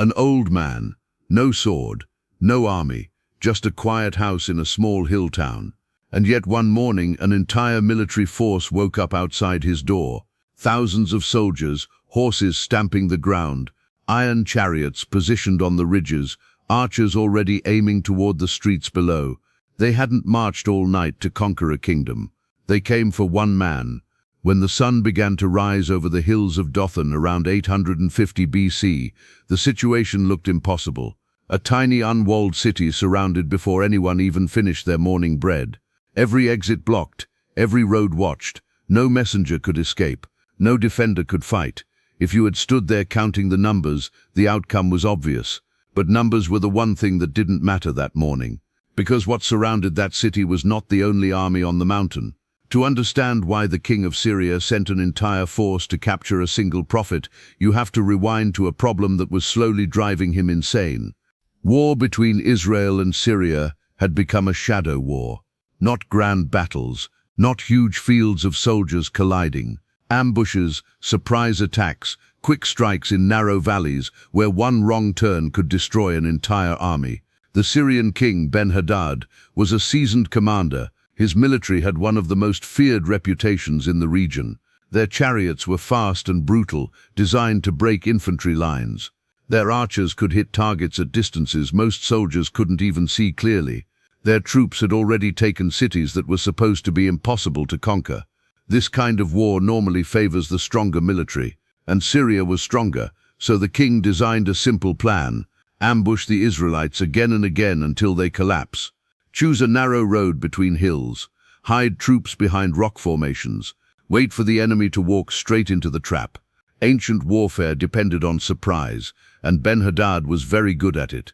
An old man, no sword, no army, just a quiet house in a small hill town. And yet one morning an entire military force woke up outside his door. Thousands of soldiers, horses stamping the ground, iron chariots positioned on the ridges, archers already aiming toward the streets below. They hadn't marched all night to conquer a kingdom. They came for one man. When the sun began to rise over the hills of Dothan around 850 BC, the situation looked impossible. A tiny unwalled city surrounded before anyone even finished their morning bread. Every exit blocked, every road watched. No messenger could escape, no defender could fight. If you had stood there counting the numbers, the outcome was obvious. But numbers were the one thing that didn't matter that morning, because what surrounded that city was not the only army on the mountain. To understand why the king of Syria sent an entire force to capture a single prophet, you have to rewind to a problem that was slowly driving him insane. War between Israel and Syria had become a shadow war. Not grand battles, not huge fields of soldiers colliding. Ambushes, surprise attacks, quick strikes in narrow valleys where one wrong turn could destroy an entire army. The Syrian king Ben-Hadad was a seasoned commander. His military had one of the most feared reputations in the region. Their chariots were fast and brutal, designed to break infantry lines. Their archers could hit targets at distances most soldiers couldn't even see clearly. Their troops had already taken cities that were supposed to be impossible to conquer. This kind of war normally favors the stronger military, and Syria was stronger, so the king designed a simple plan: ambush the Israelites again and again until they collapse. Choose a narrow road between hills, hide troops behind rock formations, wait for the enemy to walk straight into the trap. Ancient warfare depended on surprise, and Ben-Hadad was very good at it.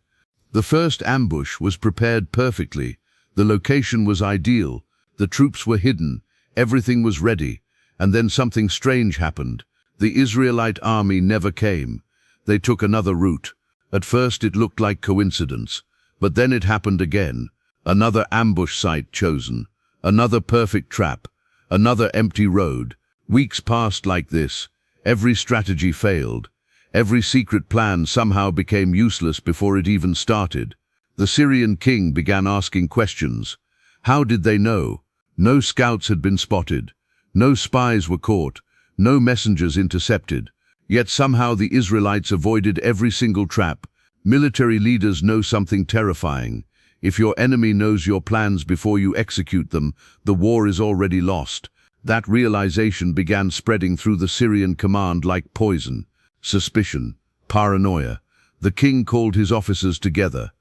The first ambush was prepared perfectly. The location was ideal, the troops were hidden, everything was ready, and then something strange happened. The Israelite army never came. They took another route. At first it looked like coincidence, but then it happened again. Another ambush site chosen, another perfect trap, another empty road. Weeks passed like this. Every strategy failed. Every secret plan somehow became useless before it even started. The Syrian king began asking questions. How did they know? No scouts had been spotted. No spies were caught. No messengers intercepted. Yet somehow the Israelites avoided every single trap. Military leaders know something terrifying. If your enemy knows your plans before you execute them, the war is already lost. That realization began spreading through the Syrian command like poison. Suspicion, paranoia. The king called his officers together.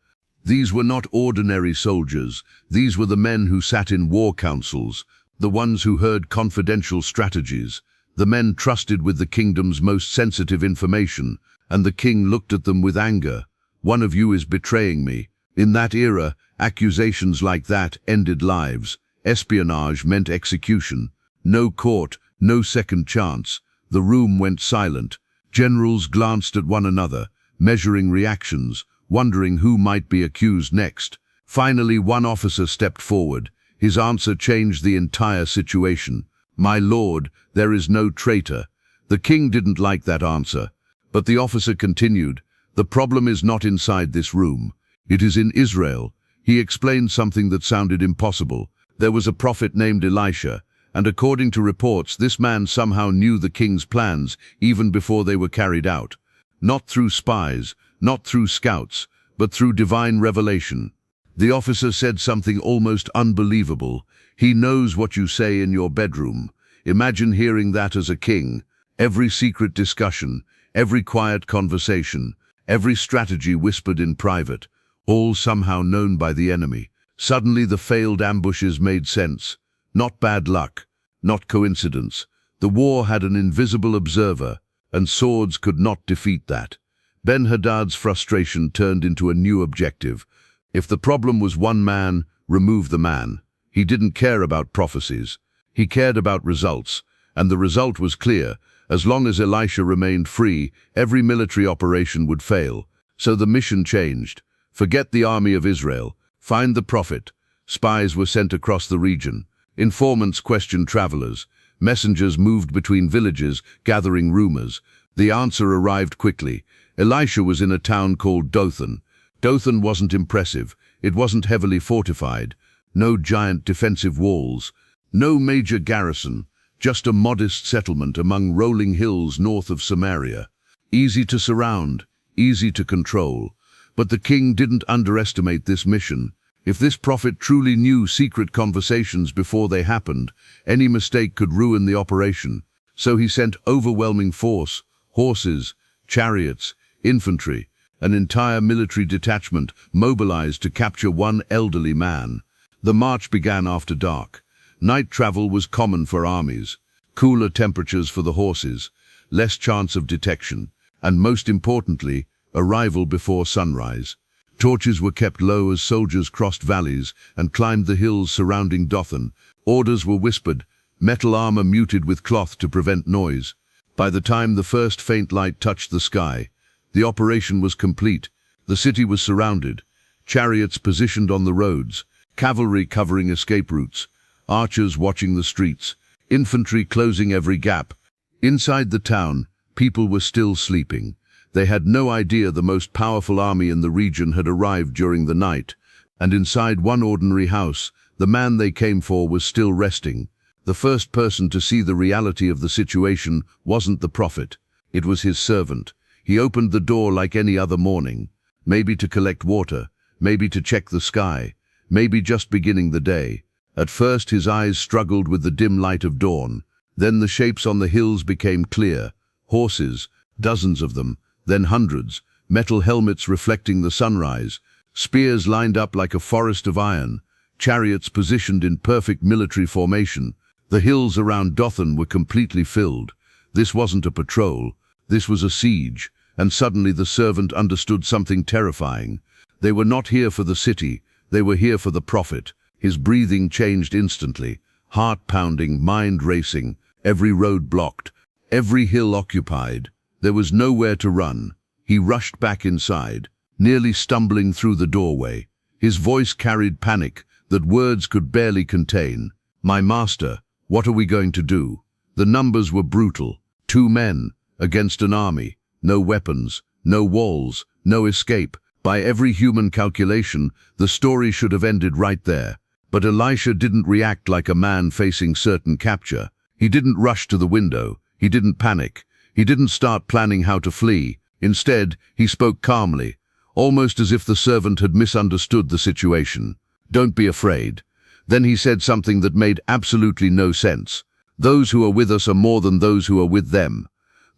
These were not ordinary soldiers. These were the men who sat in war councils, the ones who heard confidential strategies, the men trusted with the kingdom's most sensitive information, and the king looked at them with anger. One of you is betraying me. In that era, accusations like that ended lives. Espionage meant execution. No court, no second chance. The room went silent. Generals glanced at one another, measuring reactions, wondering who might be accused next. Finally, one officer stepped forward. His answer changed the entire situation. "My lord, there is no traitor." The king didn't like that answer, but the officer continued, "The problem is not inside this room. It is in Israel." He explained something that sounded impossible. There was a prophet named Elisha, and according to reports, this man somehow knew the king's plans even before they were carried out. Not through spies, not through scouts, but through divine revelation. The officer said something almost unbelievable. "He knows what you say in your bedroom." Imagine hearing that as a king. Every secret discussion, every quiet conversation, every strategy whispered in private, all somehow known by the enemy. Suddenly the failed ambushes made sense. Not bad luck, not coincidence. The war had an invisible observer, and swords could not defeat that. Ben-Hadad's frustration turned into a new objective. If the problem was one man, remove the man. He didn't care about prophecies. He cared about results, and the result was clear. As long as Elisha remained free, every military operation would fail. So the mission changed. Forget the army of Israel. Find the prophet. Spies were sent across the region. Informants questioned travelers. Messengers moved between villages, gathering rumors. The answer arrived quickly. Elisha was in a town called Dothan. Dothan wasn't impressive. It wasn't heavily fortified. No giant defensive walls. No major garrison. Just a modest settlement among rolling hills north of Samaria. Easy to surround, easy to control. But the king didn't underestimate this mission. If this prophet truly knew secret conversations before they happened, any mistake could ruin the operation. So he sent overwhelming force, horses, chariots, infantry, an entire military detachment mobilized to capture one elderly man. The march began after dark. Night travel was common for armies. Cooler temperatures for the horses, less chance of detection, and most importantly, arrival before sunrise. Torches were kept low as soldiers crossed valleys and climbed the hills surrounding Dothan. Orders were whispered, metal armor muted with cloth to prevent noise. By the time the first faint light touched the sky, the operation was complete. The city was surrounded, chariots positioned on the roads, cavalry covering escape routes, archers watching the streets, infantry closing every gap. Inside the town, people were still sleeping. They had no idea the most powerful army in the region had arrived during the night, and inside one ordinary house, the man they came for was still resting. The first person to see the reality of the situation wasn't the prophet. It was his servant. He opened the door like any other morning, maybe to collect water, maybe to check the sky, maybe just beginning the day. At first his eyes struggled with the dim light of dawn. Then the shapes on the hills became clear. Horses, dozens of them, then hundreds, metal helmets reflecting the sunrise, spears lined up like a forest of iron, chariots positioned in perfect military formation. The hills around Dothan were completely filled. This wasn't a patrol, this was a siege, and suddenly the servant understood something terrifying. They were not here for the city, they were here for the prophet. His breathing changed instantly, heart pounding, mind racing, every road blocked, every hill occupied. There was nowhere to run. He rushed back inside, nearly stumbling through the doorway. His voice carried panic that words could barely contain. "My master, what are we going to do?" The numbers were brutal. 2 men against an army. No weapons, no walls, no escape. By every human calculation, the story should have ended right there. But Elisha didn't react like a man facing certain capture. He didn't rush to the window. He didn't panic. He didn't start planning how to flee. Instead, he spoke calmly, almost as if the servant had misunderstood the situation. "Don't be afraid." Then he said something that made absolutely no sense. "Those who are with us are more than those who are with them."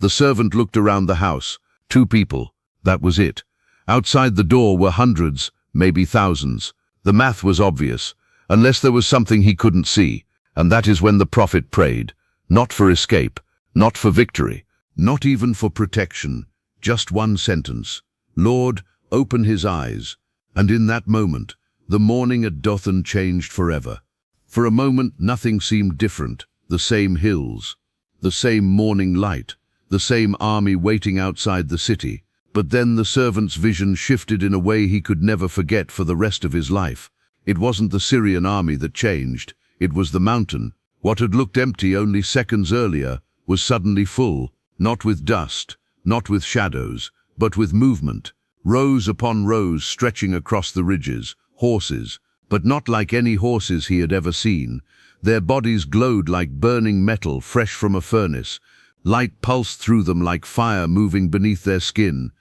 The servant looked around the house. 2 people. That was it. Outside the door were hundreds, maybe thousands. The math was obvious, unless there was something he couldn't see. And that is when the prophet prayed. Not for escape, not for victory, not even for protection. Just one sentence. "Lord, open his eyes." And in that moment, the morning at Dothan changed forever. For a moment, nothing seemed different. The same hills, the same morning light, the same army waiting outside the city. But then the servant's vision shifted in a way he could never forget for the rest of his life. It wasn't the Syrian army that changed. It was the mountain. What had looked empty only seconds earlier was suddenly full, not with dust, not with shadows, but with movement. Rows upon rows stretching across the ridges, horses, but not like any horses he had ever seen. Their bodies glowed like burning metal fresh from a furnace. Light pulsed through them like fire moving beneath their skin.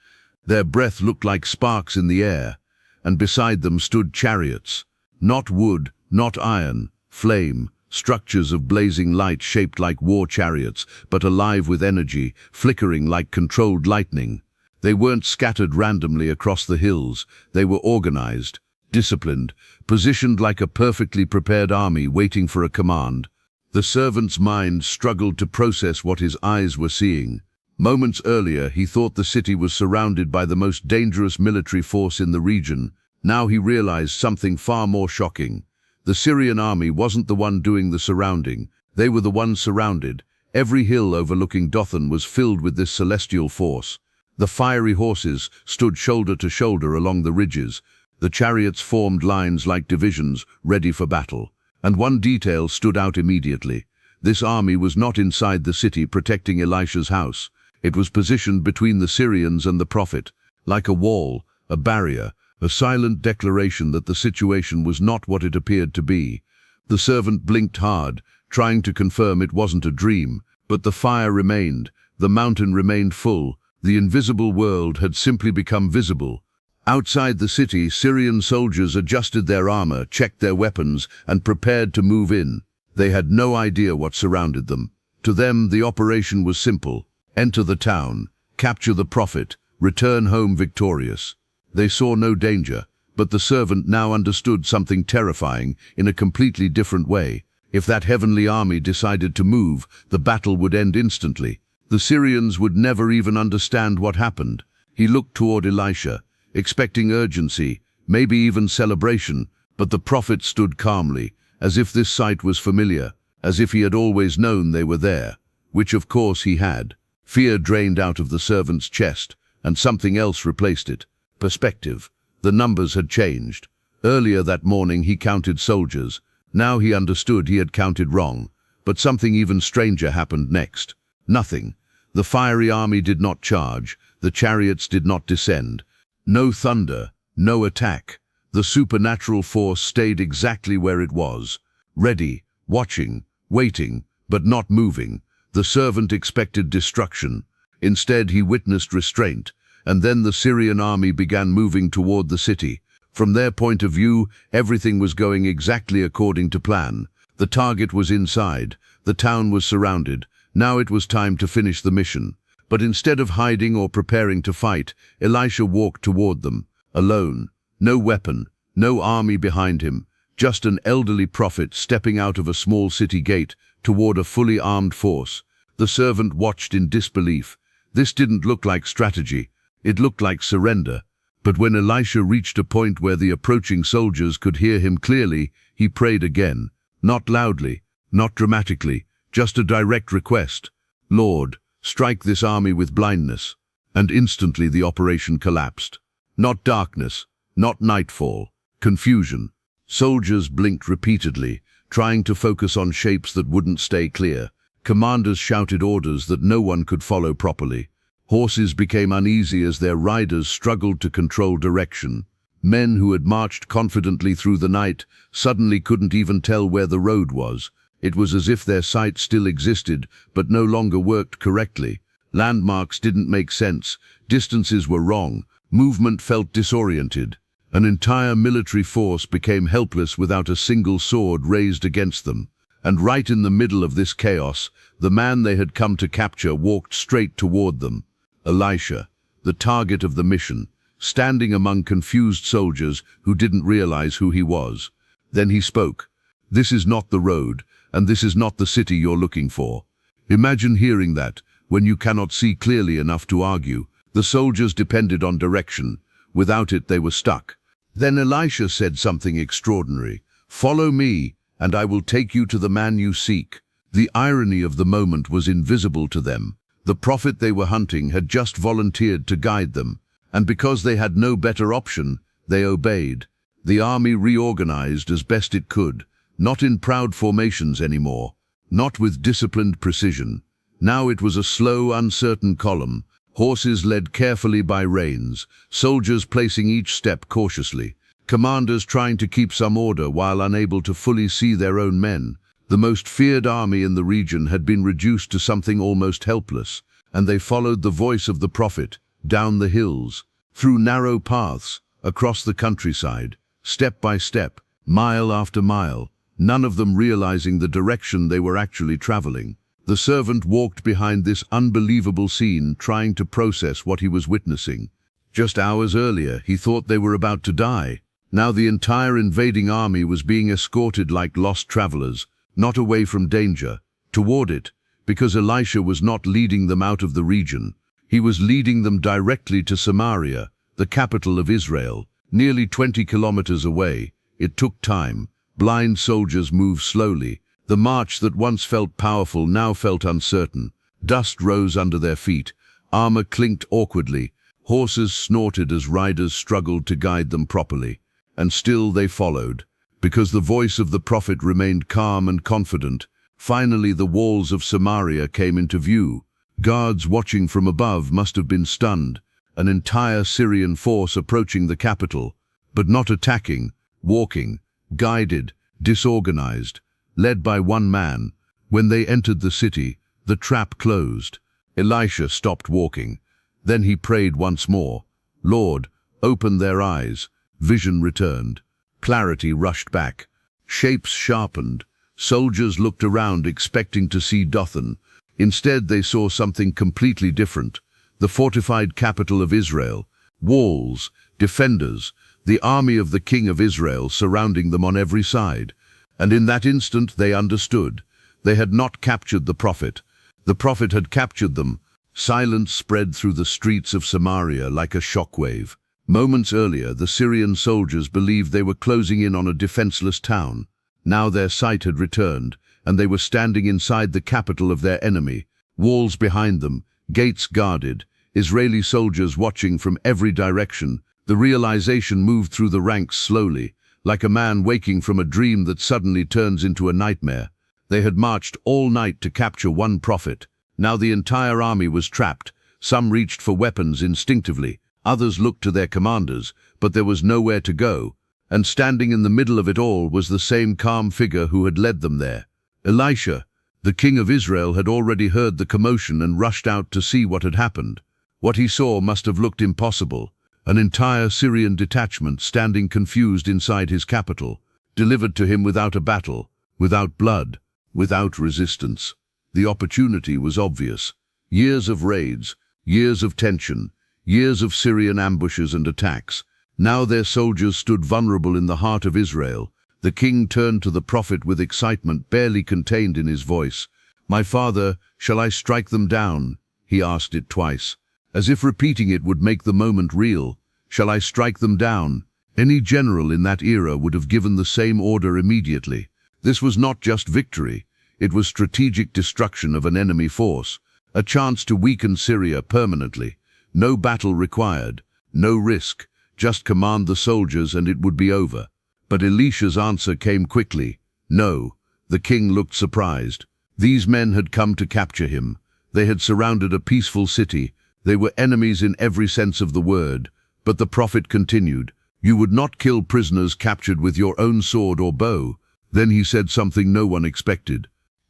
Their breath looked like sparks in the air, and beside them stood chariots. Not wood, not iron, flame, structures of blazing light shaped like war chariots, but alive with energy, flickering like controlled lightning. They weren't scattered randomly across the hills. They were organized, disciplined, positioned like a perfectly prepared army waiting for a command. The servant's mind struggled to process what his eyes were seeing. Moments earlier, he thought the city was surrounded by the most dangerous military force in the region. Now he realized something far more shocking. The Syrian army wasn't the one doing the surrounding. They were the ones surrounded. Every hill overlooking Dothan was filled with this celestial force. The fiery horses stood shoulder to shoulder along the ridges. The chariots formed lines like divisions, ready for battle. And one detail stood out immediately. This army was not inside the city protecting Elisha's house. It was positioned between the Syrians and the prophet, like a wall, a barrier, a silent declaration that the situation was not what it appeared to be. The servant blinked hard, trying to confirm it wasn't a dream, but the fire remained, the mountain remained full, the invisible world had simply become visible. Outside the city, Syrian soldiers adjusted their armor, checked their weapons, and prepared to move in. They had no idea what surrounded them. To them, the operation was simple: enter the town, capture the prophet, return home victorious. They saw no danger, but the servant now understood something terrifying in a completely different way. If that heavenly army decided to move, the battle would end instantly. The Syrians would never even understand what happened. He looked toward Elisha, expecting urgency, maybe even celebration, but the prophet stood calmly, as if this sight was familiar, as if he had always known they were there, which of course he had. Fear drained out of the servant's chest, and something else replaced it: perspective. The numbers had changed. Earlier that morning he counted soldiers. Now he understood he had counted wrong. But something even stranger happened next. Nothing. The fiery army did not charge. The chariots did not descend. No thunder, no attack. The supernatural force stayed exactly where it was. Ready, watching, waiting, but not moving. The servant expected destruction. Instead, he witnessed restraint. And then the Syrian army began moving toward the city. From their point of view, everything was going exactly according to plan. The target was inside. The town was surrounded. Now it was time to finish the mission. But instead of hiding or preparing to fight, Elisha walked toward them, alone. No weapon, no army behind him, just an elderly prophet stepping out of a small city gate toward a fully armed force. The servant watched in disbelief. This didn't look like strategy. It looked like surrender. But when Elisha reached a point where the approaching soldiers could hear him clearly, he prayed again. Not loudly, not dramatically, just a direct request: "Lord, strike this army with blindness." And instantly the operation collapsed. Not darkness, not nightfall, confusion. Soldiers blinked repeatedly, trying to focus on shapes that wouldn't stay clear. Commanders shouted orders that no one could follow properly. Horses became uneasy as their riders struggled to control direction. Men who had marched confidently through the night suddenly couldn't even tell where the road was. It was as if their sight still existed, but no longer worked correctly. Landmarks didn't make sense. Distances were wrong. Movement felt disoriented. An entire military force became helpless without a single sword raised against them. And right in the middle of this chaos, the man they had come to capture walked straight toward them. Elisha, the target of the mission, standing among confused soldiers who didn't realize who he was. Then he spoke. "This is not the road, and this is not the city you're looking for." Imagine hearing that, when you cannot see clearly enough to argue. The soldiers depended on direction. Without it, they were stuck. Then Elisha said something extraordinary. "Follow me, and I will take you to the man you seek." The irony of the moment was invisible to them. The prophet they were hunting had just volunteered to guide them, and because they had no better option, they obeyed. The army reorganized as best it could, not in proud formations anymore, not with disciplined precision. Now it was a slow, uncertain column, horses led carefully by reins, soldiers placing each step cautiously, commanders trying to keep some order while unable to fully see their own men. The most feared army in the region had been reduced to something almost helpless, and they followed the voice of the prophet, down the hills, through narrow paths, across the countryside, step by step, mile after mile, none of them realizing the direction they were actually traveling. The servant walked behind this unbelievable scene, trying to process what he was witnessing. Just hours earlier, he thought they were about to die. Now the entire invading army was being escorted like lost travelers, not away from danger, toward it, because Elisha was not leading them out of the region. He was leading them directly to Samaria, the capital of Israel, nearly 20 kilometers away. It took time. Blind soldiers moved slowly. The march that once felt powerful now felt uncertain. Dust rose under their feet. Armor clinked awkwardly. Horses snorted as riders struggled to guide them properly. And still they followed, because the voice of the prophet remained calm and confident. Finally, the walls of Samaria came into view. Guards watching from above must have been stunned. An entire Syrian force approaching the capital, but not attacking, walking, guided, disorganized, led by one man. When they entered the city, the trap closed. Elisha stopped walking. Then he prayed once more. Lord, open their eyes. Vision returned. Clarity rushed back. Shapes sharpened. Soldiers looked around expecting to see Dothan. Instead they saw something completely different. The fortified capital of Israel. Walls, defenders, the army of the king of Israel surrounding them on every side. And in that instant they understood. They had not captured the prophet. The prophet had captured them. Silence spread through the streets of Samaria like a shockwave. Moments earlier, the Syrian soldiers believed they were closing in on a defenseless town. Now their sight had returned, and they were standing inside the capital of their enemy. Walls behind them, gates guarded, Israeli soldiers watching from every direction. The realization moved through the ranks slowly, like a man waking from a dream that suddenly turns into a nightmare. They had marched all night to capture one prophet. Now the entire army was trapped. Some reached for weapons instinctively. Others looked to their commanders, but there was nowhere to go. And standing in the middle of it all was the same calm figure who had led them there. Elisha, the king of Israel, had already heard the commotion and rushed out to see what had happened. What he saw must have looked impossible. An entire Syrian detachment standing confused inside his capital, delivered to him without a battle, without blood, without resistance. The opportunity was obvious. Years of raids, years of tension, years of Syrian ambushes and attacks. Now their soldiers stood vulnerable in the heart of Israel. The king turned to the prophet with excitement barely contained in his voice. "My father, shall I strike them down?" He asked it twice, as if repeating it would make the moment real. "Shall I strike them down?" Any general in that era would have given the same order immediately. This was not just victory. It was strategic destruction of an enemy force, a chance to weaken Syria permanently. No battle required, no risk, just command the soldiers and it would be over. But Elisha's answer came quickly. No. The king looked surprised. These men had come to capture him. They had surrounded a peaceful city. They were enemies in every sense of the word. But the prophet continued, "You would not kill prisoners captured with your own sword or bow." Then he said something no one expected.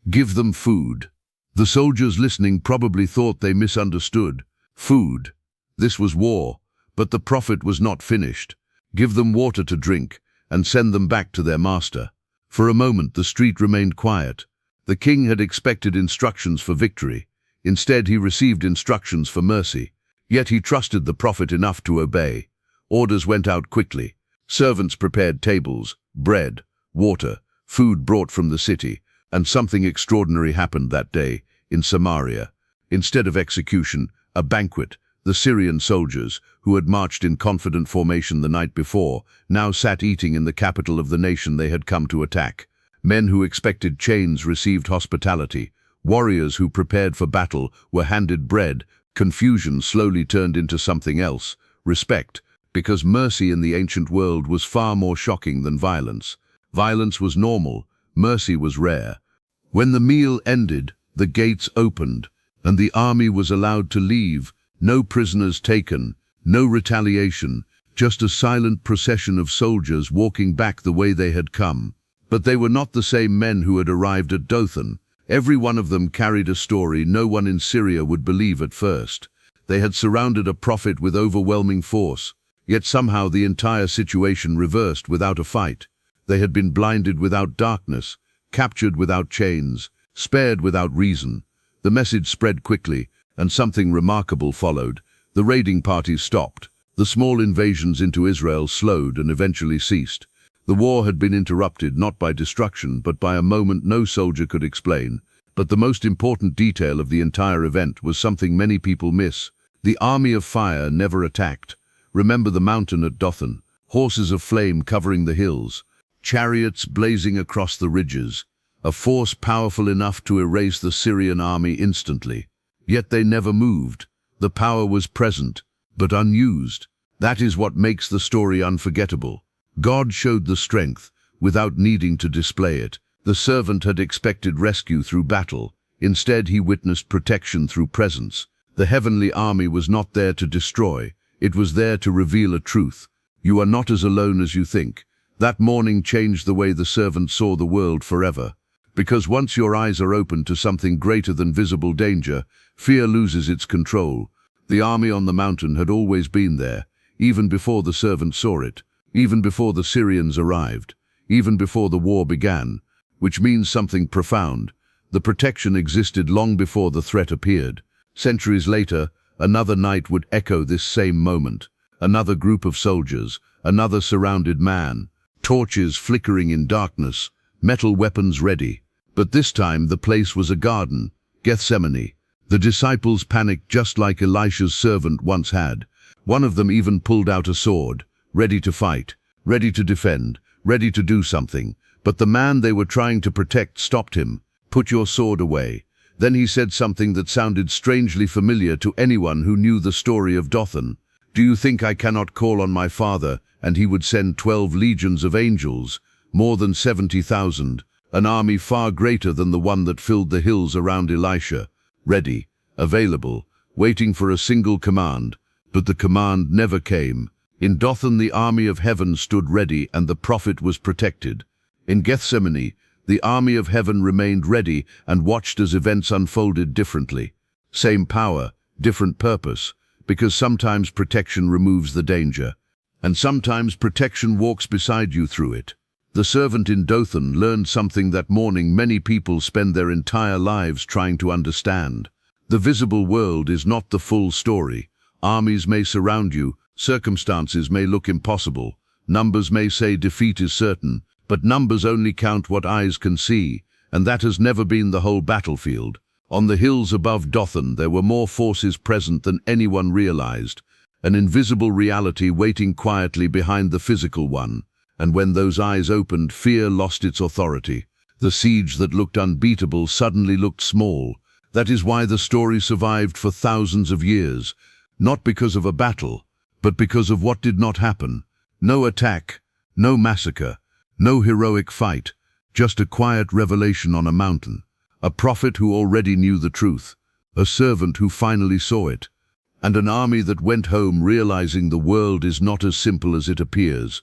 "Give them food." The soldiers listening probably thought they misunderstood. Food. This was war. But the prophet was not finished. Give them water to drink, and send them back to their master. For a moment the street remained quiet. The king had expected instructions for victory. Instead he received instructions for mercy. Yet he trusted the prophet enough to obey. Orders went out quickly. Servants prepared tables, bread, water, food brought from the city. And something extraordinary happened that day in Samaria. Instead of execution, a banquet. The Syrian soldiers, who had marched in confident formation the night before, now sat eating in the capital of the nation they had come to attack. Men who expected chains received hospitality. Warriors who prepared for battle were handed bread. Confusion slowly turned into something else, respect, because mercy in the ancient world was far more shocking than violence. Violence was normal, mercy was rare. When the meal ended, the gates opened, and the army was allowed to leave. No prisoners taken, no retaliation, just a silent procession of soldiers walking back the way they had come. But they were not the same men who had arrived at Dothan. Every one of them carried a story no one in Syria would believe at first. They had surrounded a prophet with overwhelming force, yet somehow the entire situation reversed without a fight. They had been blinded without darkness, captured without chains, spared without reason. The message spread quickly, and something remarkable followed. The raiding parties stopped. The small invasions into Israel slowed and eventually ceased. The war had been interrupted not by destruction, but by a moment no soldier could explain. But the most important detail of the entire event was something many people miss. The army of fire never attacked. Remember the mountain at Dothan, horses of flame covering the hills, chariots blazing across the ridges, a force powerful enough to erase the Syrian army instantly. Yet they never moved. The power was present, but unused. That is what makes the story unforgettable. God showed the strength, without needing to display it. The servant had expected rescue through battle. Instead, he witnessed protection through presence. The heavenly army was not there to destroy. It was there to reveal a truth. You are not as alone as you think. That morning changed the way the servant saw the world forever. Because once your eyes are open to something greater than visible danger, fear loses its control. The army on the mountain had always been there, even before the servant saw it, even before the Syrians arrived, even before the war began, which means something profound. The protection existed long before the threat appeared. Centuries later, another night would echo this same moment. Another group of soldiers, another surrounded man, torches flickering in darkness, metal weapons ready. But this time the place was a garden, Gethsemane. The disciples panicked just like Elisha's servant once had. One of them even pulled out a sword, ready to fight, ready to defend, ready to do something. But the man they were trying to protect stopped him. "Put your sword away." Then he said something that sounded strangely familiar to anyone who knew the story of Dothan. "Do you think I cannot call on my Father, and he would send 12 legions of angels, more than 70,000, an army far greater than the one that filled the hills around Elisha, ready, available, waiting for a single command?" But the command never came. In Dothan the army of heaven stood ready and the prophet was protected. In Gethsemane, the army of heaven remained ready and watched as events unfolded differently. Same power, different purpose, because sometimes protection removes the danger, and sometimes protection walks beside you through it. The servant in Dothan learned something that morning many people spend their entire lives trying to understand. The visible world is not the full story. Armies may surround you, circumstances may look impossible, numbers may say defeat is certain, but numbers only count what eyes can see, and that has never been the whole battlefield. On the hills above Dothan there were more forces present than anyone realized, an invisible reality waiting quietly behind the physical one. And when those eyes opened, fear lost its authority. The siege that looked unbeatable suddenly looked small. That is why the story survived for thousands of years, not because of a battle, but because of what did not happen. No attack, no massacre, no heroic fight, just a quiet revelation on a mountain. A prophet who already knew the truth, a servant who finally saw it, and an army that went home realizing the world is not as simple as it appears.